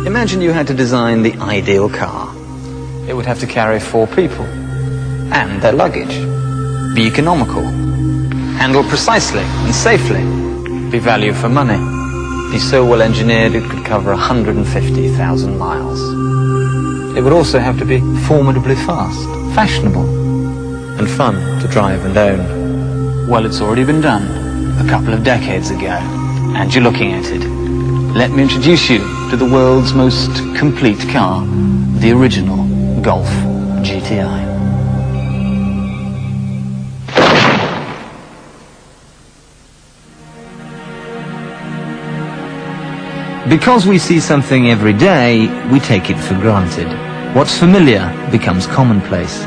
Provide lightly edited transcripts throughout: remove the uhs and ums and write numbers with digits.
Imagine you had to design the ideal car. It would have to carry 4 people and their luggage, be economical, handle precisely and safely, be value for money, be so well engineered it could cover 150,000 miles. It would also have to be formidably fast, fashionable, and fun to drive and own. Well, it's already been done a couple of decades ago, and you're looking at it. Let me introduce you to the world's most complete car, the original Golf GTI. Because we see something every day, we take it for granted. What's familiar becomes commonplace.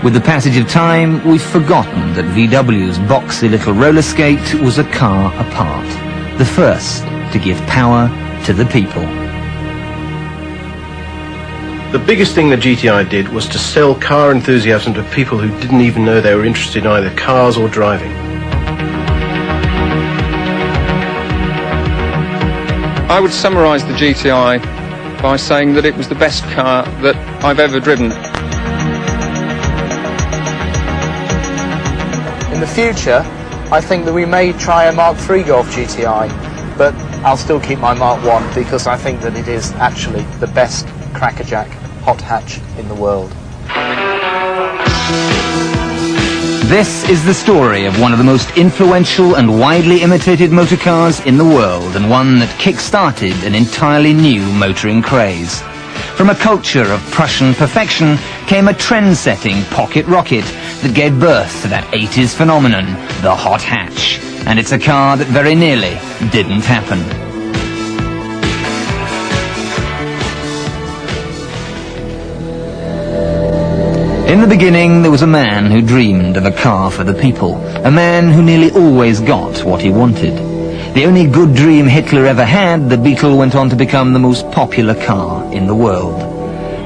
With the passage of time, we've forgotten that VW's boxy little roller skate was a car apart, the first to give power to the people. The biggest thing the GTI did was to sell car enthusiasm to people who didn't even know they were interested in either cars or driving. I would summarise the GTI by saying that it was the best car that I've ever driven. In the future, I think that we may try a Mark III Golf GTI, but I'll still keep my Mark I because I think that it is actually the best crackerjack hot hatch in the world. This is the story of one of the most influential and widely imitated motor cars in the world, and one that kick-started an entirely new motoring craze. From a culture of Prussian perfection came a trend-setting pocket rocket that gave birth to that 80s phenomenon, the hot hatch. And it's a car that very nearly didn't happen. In the beginning, there was a man who dreamed of a car for the people, a man who nearly always got what he wanted. The only good dream Hitler ever had, the Beetle went on to become the most popular car in the world.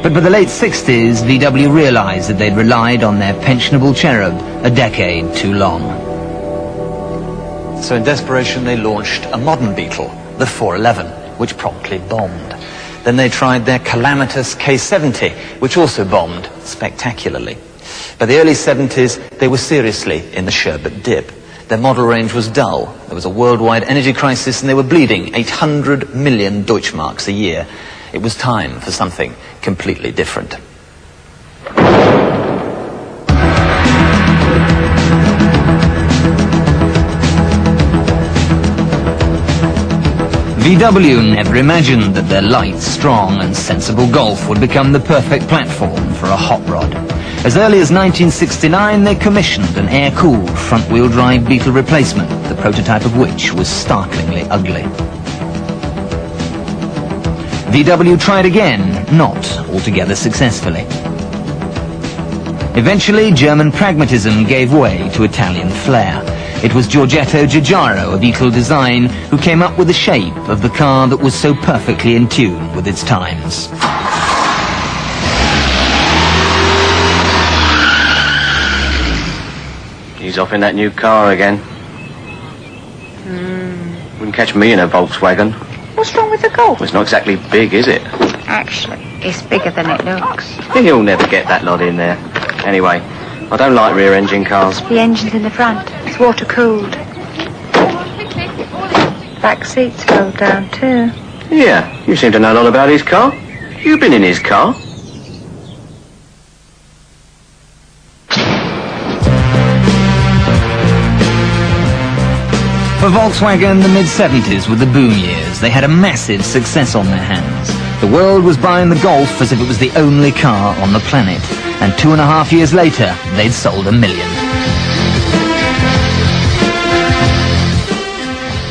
But by the late 60s, VW realized that they'd relied on their pensionable cherub a decade too long. So in desperation, they launched a modern Beetle, the 411, which promptly bombed. Then they tried their calamitous K70, which also bombed spectacularly. By the early 70s, they were seriously in the sherbet dip. Their model range was dull. There was a worldwide energy crisis, and they were bleeding 800 million Deutschmarks a year. It was time for something completely different. VW never imagined that their light, strong and sensible Golf would become the perfect platform for a hot rod. As early as 1969, they commissioned an air-cooled front-wheel drive Beetle replacement, the prototype of which was startlingly ugly. VW tried again, not altogether successfully. Eventually, German pragmatism gave way to Italian flair. It was Giorgetto Giugiaro of Beetle Design who came up with the shape of the car that was so perfectly in tune with its times. He's off in that new car again. Wouldn't catch me in a Volkswagen. What's wrong with the Golf? Well, it's not exactly big, is it? Actually, it's bigger than it looks. He'll never get that lot in there. Anyway, I don't like rear-engine cars. The engine's in the front. It's water-cooled. Back seats fold down too. Yeah, you seem to know a lot about his car. You've been in his car. For Volkswagen, the mid-70s were the boom years. They had a massive success on their hands. The world was buying the Golf as if it was the only car on the planet. And 2.5 years later, they'd sold 1 million.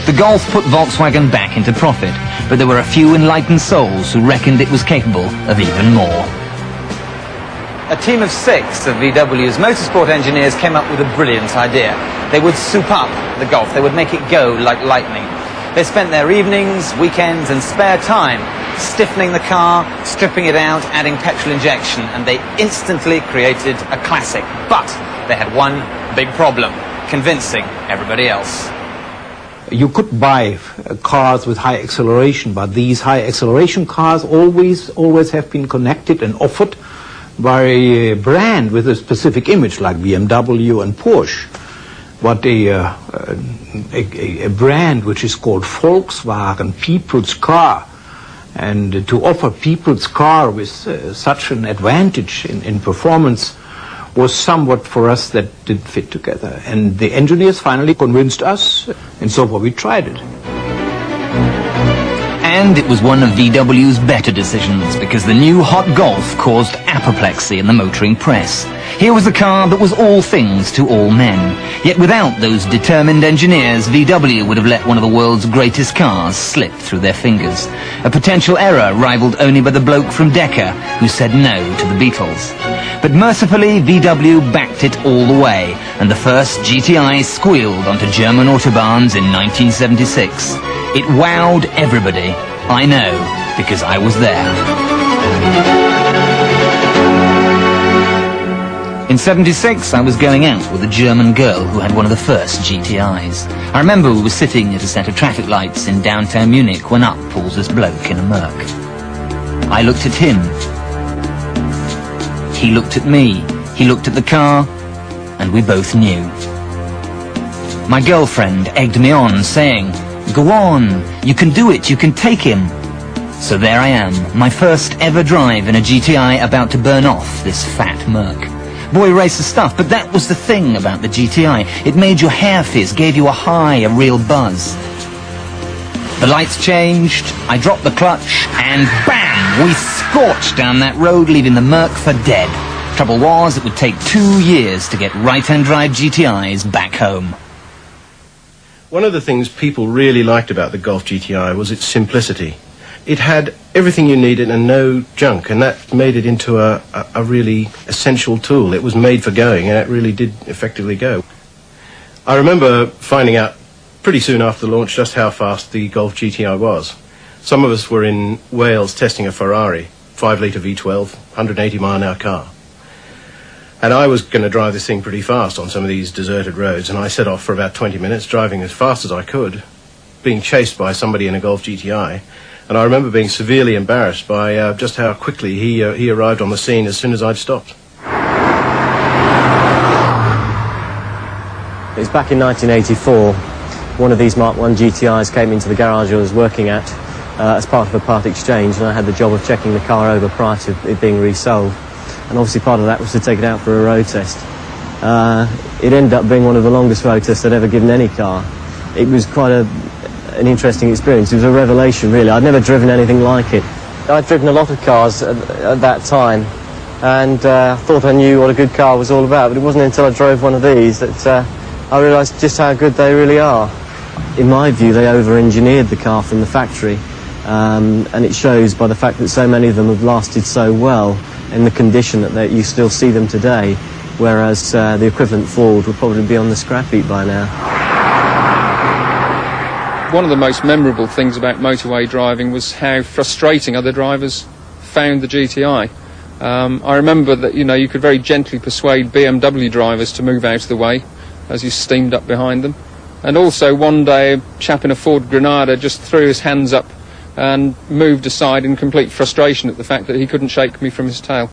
The Golf put Volkswagen back into profit, but there were a few enlightened souls who reckoned it was capable of even more. A team of 6 of VW's motorsport engineers came up with a brilliant idea. They would soup up the Golf. They would make it go like lightning. They spent their evenings, weekends and spare time stiffening the car, stripping it out, adding petrol injection, and they instantly created a classic. But they had one big problem: convincing everybody else. You could buy cars with high acceleration, but these high acceleration cars always have been connected and offered by a brand with a specific image, like BMW and Porsche. But a brand which is called Volkswagen, people's car, and to offer people's car with such an advantage in performance was somewhat for us that didn't fit together. And the engineers finally convinced us, and so we tried it. And it was one of VW's better decisions, because the new hot Golf caused apoplexy in the motoring press. Here was a car that was all things to all men. Yet without those determined engineers, VW would have let one of the world's greatest cars slip through their fingers. A potential error rivaled only by the bloke from Decca who said no to the Beatles. But mercifully, VW backed it all the way, and the first GTI squealed onto German autobahns in 1976. It wowed everybody. I know, because I was there. In 76, I was going out with a German girl who had one of the first GTIs. I remember we were sitting at a set of traffic lights in downtown Munich when up pulls this bloke in a Merc. I looked at him. He looked at me. He looked at the car, and we both knew. My girlfriend egged me on, saying, "Go on, you can do it, you can take him." So there I am, my first ever drive in a GTI, about to burn off this fat Merc. Boy racer stuff, but that was the thing about the GTI. It made your hair fizz, gave you a high, a real buzz. The lights changed, I dropped the clutch, and bam! We scorched down that road, leaving the Merc for dead. Trouble was, it would take 2 years to get right-hand drive GTIs back home. One of the things people really liked about the Golf GTI was its simplicity. It had everything you needed and no junk, and that made it into a really essential tool. It was made for going, and it really did effectively go. I remember finding out pretty soon after the launch just how fast the Golf GTI was. Some of us were in Wales testing a Ferrari, 5-litre V12, 180-mile-an-hour car. And I was going to drive this thing pretty fast on some of these deserted roads, and I set off for about 20 minutes, driving as fast as I could, being chased by somebody in a Golf GTI. And I remember being severely embarrassed by just how quickly he arrived on the scene as soon as I'd stopped. It was back in 1984. One of these Mark I GTIs came into the garage I was working at as part of a part exchange, and I had the job of checking the car over prior to it being resold. And obviously part of that was to take it out for a road test. It ended up being one of the longest road tests I'd ever given any car. It was quite an interesting experience. It was a revelation, really. I'd never driven anything like it. I'd driven a lot of cars at that time, and thought I knew what a good car was all about, but it wasn't until I drove one of these that I realised just how good they really are. In my view, they over-engineered the car from the factory, and it shows by the fact that so many of them have lasted so well in the condition that you still see them today, whereas the equivalent Ford would probably be on the scrap heap by now. One of the most memorable things about motorway driving was how frustrating other drivers found the GTI. I remember that, you could very gently persuade BMW drivers to move out of the way as you steamed up behind them. And also one day a chap in a Ford Granada just threw his hands up and moved aside in complete frustration at the fact that he couldn't shake me from his tail.